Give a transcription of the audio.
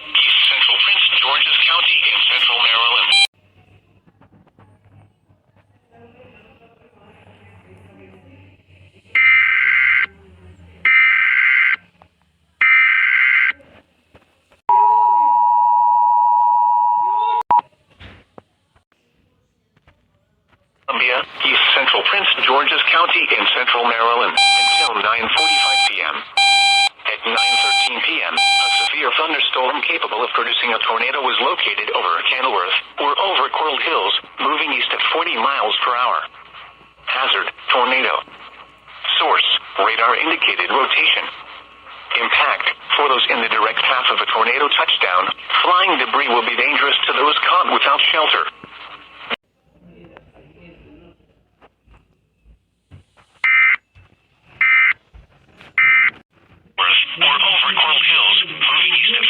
East Central Prince George's County in central Maryland. Columbia, East Central Prince George's County in central Maryland, until 9:45 p.m. At 9:13 p.m., a severe thunderstorm capable of producing a tornado was located over Kenilworth, or over Coral Hills, moving east at 40 miles per hour. Hazard, tornado. Source, radar indicated rotation. Impact, photos in the direct path of a tornado touchdown. Flying debris will be dangerous to those caught without shelter. Or over Coral Hills, moving east at